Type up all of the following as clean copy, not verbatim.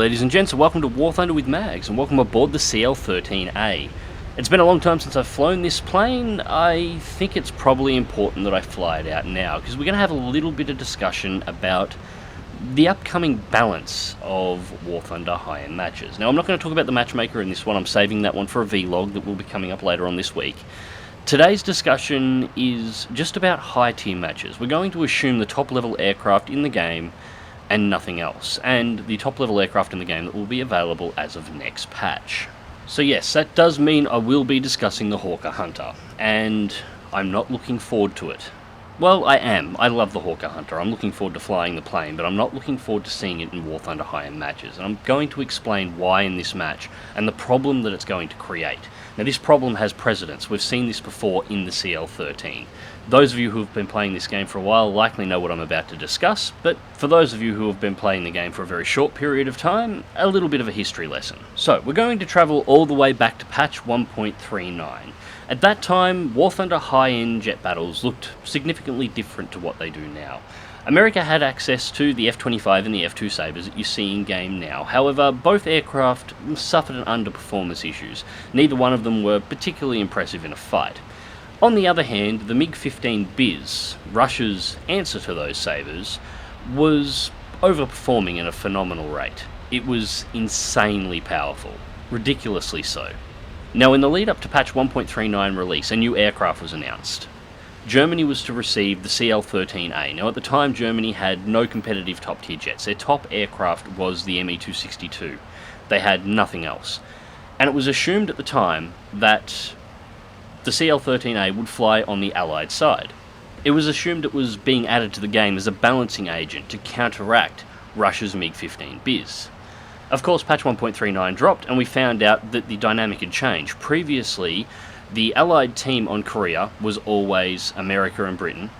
ladies and gents, and welcome to War Thunder with Mags, and welcome aboard the CL-13a. It's been a long time since I've flown this plane. I think it's probably important that I fly it out now, because we're going to have a little bit of discussion about the upcoming balance of War Thunder high-end matches. Now, I'm not going to talk about the matchmaker in this one. I'm saving that one for a vlog that will be coming up later on this week. Today's discussion is just about high-tier matches. We're going to assume the top-level aircraft in the game and nothing else, and the top-level aircraft in the game that will be available as of next patch. So yes, that does mean I will be discussing the Hawker Hunter, and I'm not looking forward to it. Well, I am. I love the Hawker Hunter. I'm looking forward to flying the plane, but I'm not looking forward to seeing it in War Thunder high-end matches, and I'm going to explain why in this match, and the problem that it's going to create. Now, this problem has precedence. We've seen this before in the CL-13. Those of you who have been playing this game for a while likely know what I'm about to discuss, but for those of you who have been playing the game for a very short period of time, a little bit of a history lesson. So, we're going to travel all the way back to patch 1.39. At that time, War Thunder high-end jet battles looked significantly different to what they do now. America had access to the F-25 and the F-2 Sabres that you see in-game now. However, both aircraft suffered underperformance issues. Neither one of them were particularly impressive in a fight. On the other hand, the MiG-15 Biz, Russia's answer to those Sabres, was overperforming at a phenomenal rate. It was insanely powerful, ridiculously so. Now, in the lead up to patch 1.39 release, a new aircraft was announced. Germany was to receive the CL-13a. Now, at the time, Germany had no competitive top-tier jets. Their top aircraft was the Me-262. They had nothing else. And it was assumed at the time that the CL-13a would fly on the Allied side. It was assumed it was being added to the game as a balancing agent to counteract Russia's MiG-15 Biz. Of course, patch 1.39 dropped, and we found out that the dynamic had changed. Previously, the Allied team on Korea was always America and Britain.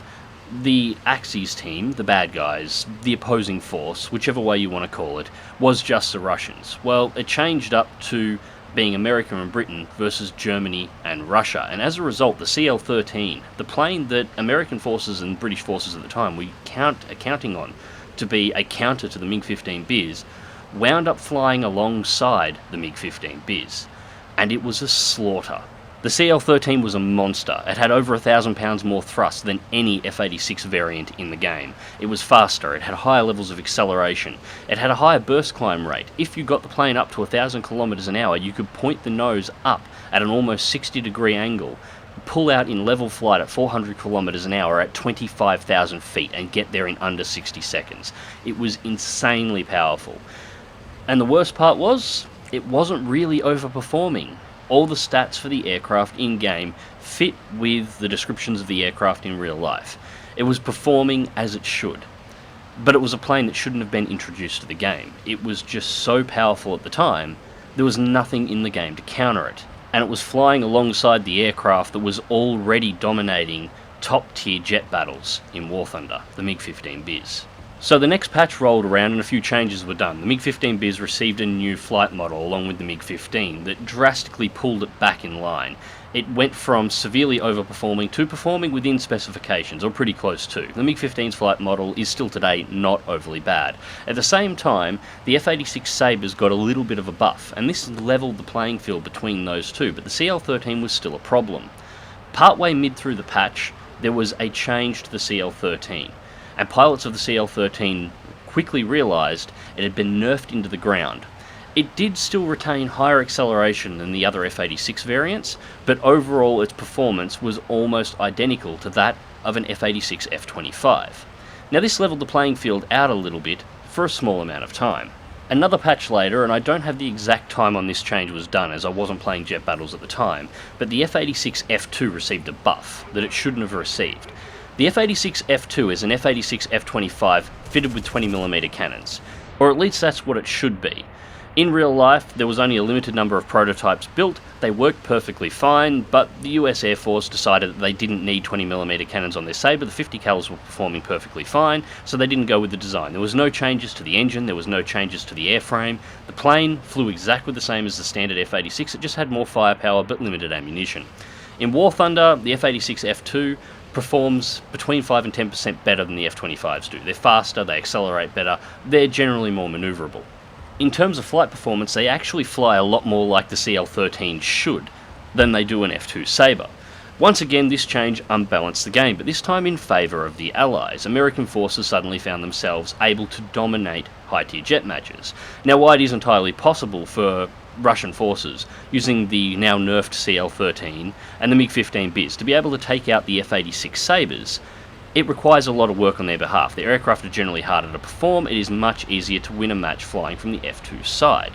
The Axis team, the bad guys, the opposing force, whichever way you want to call it, was just the Russians. Well, it changed up to being America and Britain versus Germany and Russia, and as a result, the CL-13, the plane that American forces and British forces at the time were counting on to be a counter to the MiG-15 Biz, wound up flying alongside the MiG-15 Biz, and it was a slaughter. The CL-13 was a monster. It had over 1,000 pounds more thrust than any F-86 variant in the game. It was faster, it had higher levels of acceleration, it had a higher burst climb rate. If you got the plane up to 1,000 kilometers an hour, you could point the nose up at an almost 60-degree angle, pull out in level flight at 400 kilometers an hour at 25,000 feet and get there in under 60 seconds. It was insanely powerful. And the worst part was, it wasn't really overperforming. All the stats for the aircraft in-game fit with the descriptions of the aircraft in real life. It was performing as it should. But it was a plane that shouldn't have been introduced to the game. It was just so powerful at the time, there was nothing in the game to counter it. And it was flying alongside the aircraft that was already dominating top-tier jet battles in War Thunder, the MiG-15 Biz. So the next patch rolled around and a few changes were done. The MiG-15 Biz received a new flight model along with the MiG-15 that drastically pulled it back in line. It went from severely overperforming to performing within specifications, or pretty close to. The MiG-15's flight model is still today not overly bad. At the same time, the F-86 Sabres got a little bit of a buff, and this leveled the playing field between those two, but the CL-13 was still a problem. Partway mid through the patch, there was a change to the CL-13. And pilots of the CL-13 quickly realised it had been nerfed into the ground. It did still retain higher acceleration than the other F-86 variants, but overall its performance was almost identical to that of an F-86 F-25. Now, this levelled the playing field out a little bit for a small amount of time. Another patch later, and I don't have the exact time on this change was done as I wasn't playing jet battles at the time, but the F-86 F2 received a buff that it shouldn't have received. The F-86 F2 is an F-86 F-25 fitted with 20mm cannons, or at least that's what it should be. In real life, there was only a limited number of prototypes built. They worked perfectly fine, but the US Air Force decided that they didn't need 20mm cannons on their Sabre. The 50 cals were performing perfectly fine, so they didn't go with the design. There was no changes to the engine, there was no changes to the airframe. The plane flew exactly the same as the standard F-86, it just had more firepower but limited ammunition. In War Thunder, the F-86 F2 performs between 5 and 10% better than the F-25s do. They're faster, they accelerate better, they're generally more manoeuvrable. in terms of flight performance, they actually fly a lot more like the CL-13 should than they do an F2 Sabre. Once again, this change unbalanced the game, but this time in favour of the Allies. American forces suddenly found themselves able to dominate high-tier jet matches. Now, while it is entirely possible for Russian forces, using the now nerfed CL-13 and the MiG-15 Biz, to be able to take out the F-86 Sabres, it requires a lot of work on their behalf. Their aircraft are generally harder to perform. It is much easier to win a match flying from the F2 side.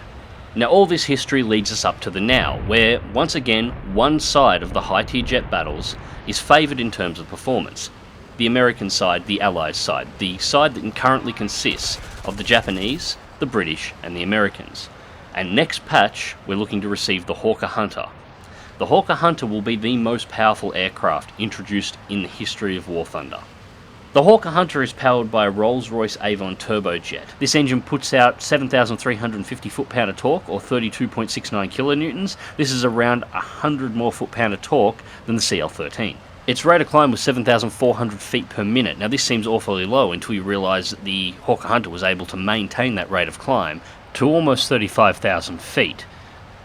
Now, all this history leads us up to the now, where, once again, one side of the high-tier jet battles is favoured in terms of performance. The American side, the Allies side, the side that currently consists of the Japanese, the British, and the Americans. And next patch, we're looking to receive the Hawker Hunter. The Hawker Hunter will be the most powerful aircraft introduced in the history of War Thunder. The Hawker Hunter is powered by a Rolls-Royce Avon turbojet. This engine puts out 7,350 foot-pound of torque, or 32.69 kilonewtons. This is around 100 more foot-pound of torque than the CL-13. Its rate of climb was 7,400 feet per minute. Now, this seems awfully low until you realise that the Hawker Hunter was able to maintain that rate of climb to almost 35,000 feet.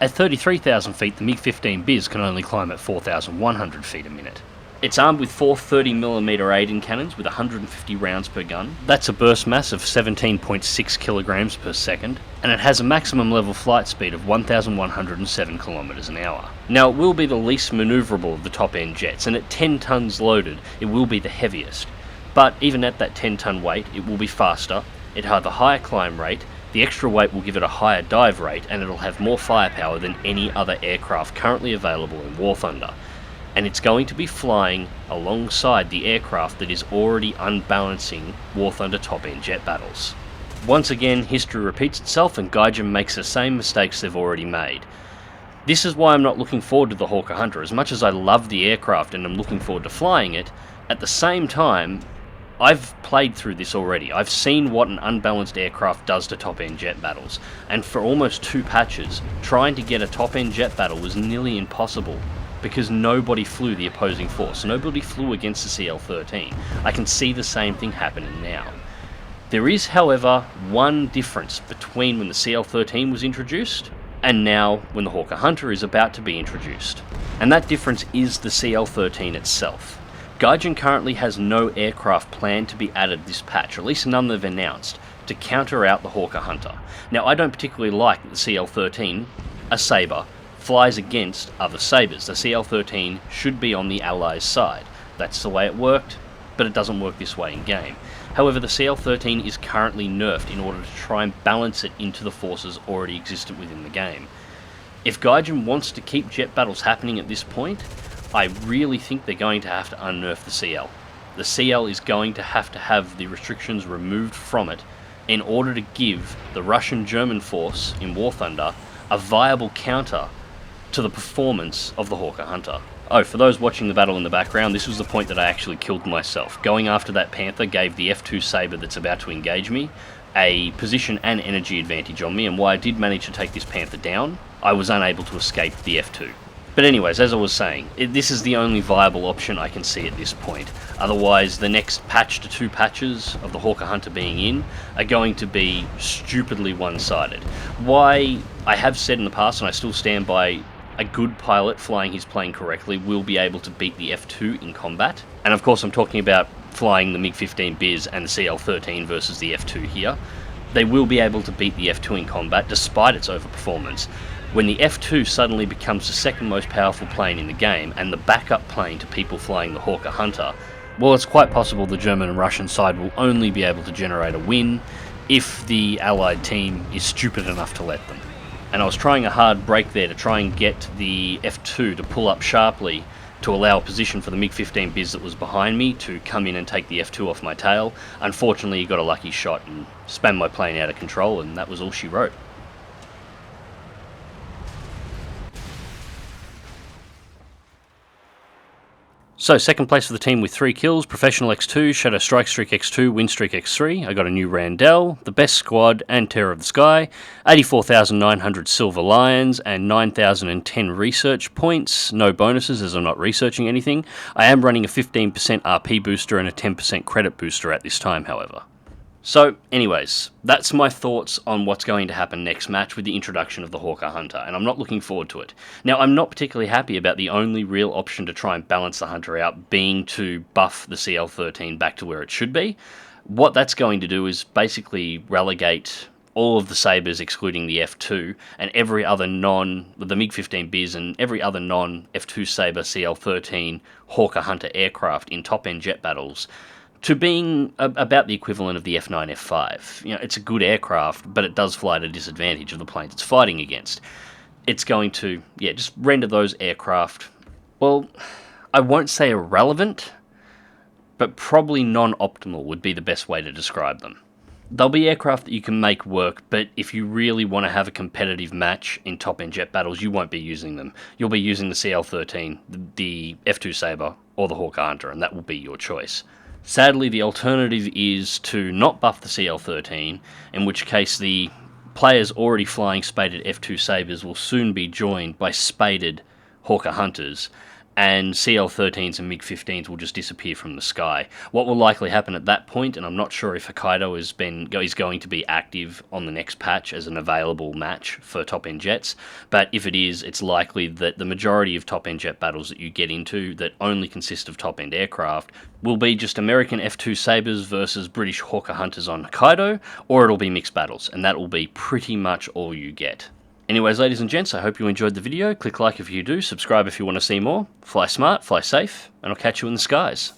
At 33,000 feet, the MiG-15 Biz can only climb at 4,100 feet a minute. It's armed with four 30mm Aiden cannons with 150 rounds per gun. That's a burst mass of 17.6 kilograms per second, and it has a maximum level flight speed of 1,107 kilometers an hour. Now, it will be the least maneuverable of the top-end jets, and at 10 tons loaded, it will be the heaviest. But even at that 10-ton weight, it will be faster, it has a higher climb rate, the extra weight will give it a higher dive rate, and it'll have more firepower than any other aircraft currently available in War Thunder. And it's going to be flying alongside the aircraft that is already unbalancing War Thunder top-end jet battles. Once again, history repeats itself and Gaijin makes the same mistakes they've already made. This is why I'm not looking forward to the Hawker Hunter. As much as I love the aircraft and I'm looking forward to flying it, at the same time, I've played through this already. I've seen what an unbalanced aircraft does to top-end jet battles, and for almost 2 patches, trying to get a top-end jet battle was nearly impossible, because nobody flew the opposing force. Nobody flew against the CL-13. I can see the same thing happening now. There is, however, one difference between when the CL-13 was introduced and now when the Hawker Hunter is about to be introduced. And that difference is the CL-13 itself. Gaijin currently has no aircraft planned to be added this patch, or at least none they've announced, to counter out the Hawker Hunter. Now, I don't particularly like the CL-13, a Sabre, flies against other Sabres. The CL-13 should be on the Allies' side. That's the way it worked, but it doesn't work this way in game. However, the CL-13 is currently nerfed in order to try and balance it into the forces already existent within the game. If Gaijin wants to keep jet battles happening at this point, I really think they're going to have to unnerf the CL. The CL is going to have the restrictions removed from it in order to give the Russian-German force in War Thunder a viable counter to the performance of the Hawker Hunter. Oh, for those watching the battle in the background, this was the point that I actually killed myself. Going after that Panther gave the F2 Sabre that's about to engage me a position and energy advantage on me, and while I did manage to take this Panther down, I was unable to escape the F2. But anyways, as I was saying, this is the only viable option I can see at this point. Otherwise, the next patch to 2 patches of the Hawker Hunter being in are going to be stupidly one-sided. Why, I have said in the past, and I still stand by, a good pilot flying his plane correctly will be able to beat the F2 in combat. And of course I'm talking about flying the MiG-15 Biz and the CL-13 versus the F2 here. They will be able to beat the F2 in combat despite its overperformance. When the F2 suddenly becomes the second most powerful plane in the game and the backup plane to people flying the Hawker Hunter, well, it's quite possible the German and Russian side will only be able to generate a win if the Allied team is stupid enough to let them. And I was trying a hard break there to try and get the F2 to pull up sharply to allow a position for the MiG-15 Biz that was behind me to come in and take the F2 off my tail. Unfortunately, he got a lucky shot and spammed my plane out of control, and that was all she wrote. So, second place for the team with 3 kills, Professional X2, Shadow Strike Streak X2, Win Streak X3. I got a new Randell, the best squad, and Terror of the Sky, 84,900 Silver Lions, and 9,010 research points. No bonuses as I'm not researching anything. I am running a 15% RP booster and a 10% credit booster at this time, however. So, anyways, that's my thoughts on what's going to happen next match with the introduction of the Hawker Hunter, and I'm not looking forward to it. Now, I'm not particularly happy about the only real option to try and balance the Hunter out being to buff the CL-13 back to where it should be. What that's going to do is basically relegate all of the Sabres, excluding the F2, and every other the MiG-15 Biz and every other non-F2 Sabre CL-13 Hawker Hunter aircraft in top-end jet battles to being about the equivalent of the F9, F5. You know, it's a good aircraft, but it does fly at a disadvantage of the planes it's fighting against. It's going to, just render those aircraft, well, I won't say irrelevant, but probably non-optimal would be the best way to describe them. They'll be aircraft that you can make work, but if you really want to have a competitive match in top-end jet battles, you won't be using them. You'll be using the CL-13, the F2 Sabre, or the Hawker Hunter, and that will be your choice. Sadly, the alternative is to not buff the CL-13, in which case the players already flying spaded F2 Sabres will soon be joined by spaded Hawker Hunters, and CL-13s and MiG-15s will just disappear from the sky. What will likely happen at that point, and I'm not sure if Hokkaido is going to be active on the next patch as an available match for top-end jets, but if it is, it's likely that the majority of top-end jet battles that you get into that only consist of top-end aircraft will be just American F2 Sabres versus British Hawker Hunters on Hokkaido, or it'll be mixed battles, and that will be pretty much all you get. Anyways, ladies and gents, I hope you enjoyed the video. Click like if you do, subscribe if you want to see more. Fly smart, fly safe, and I'll catch you in the skies.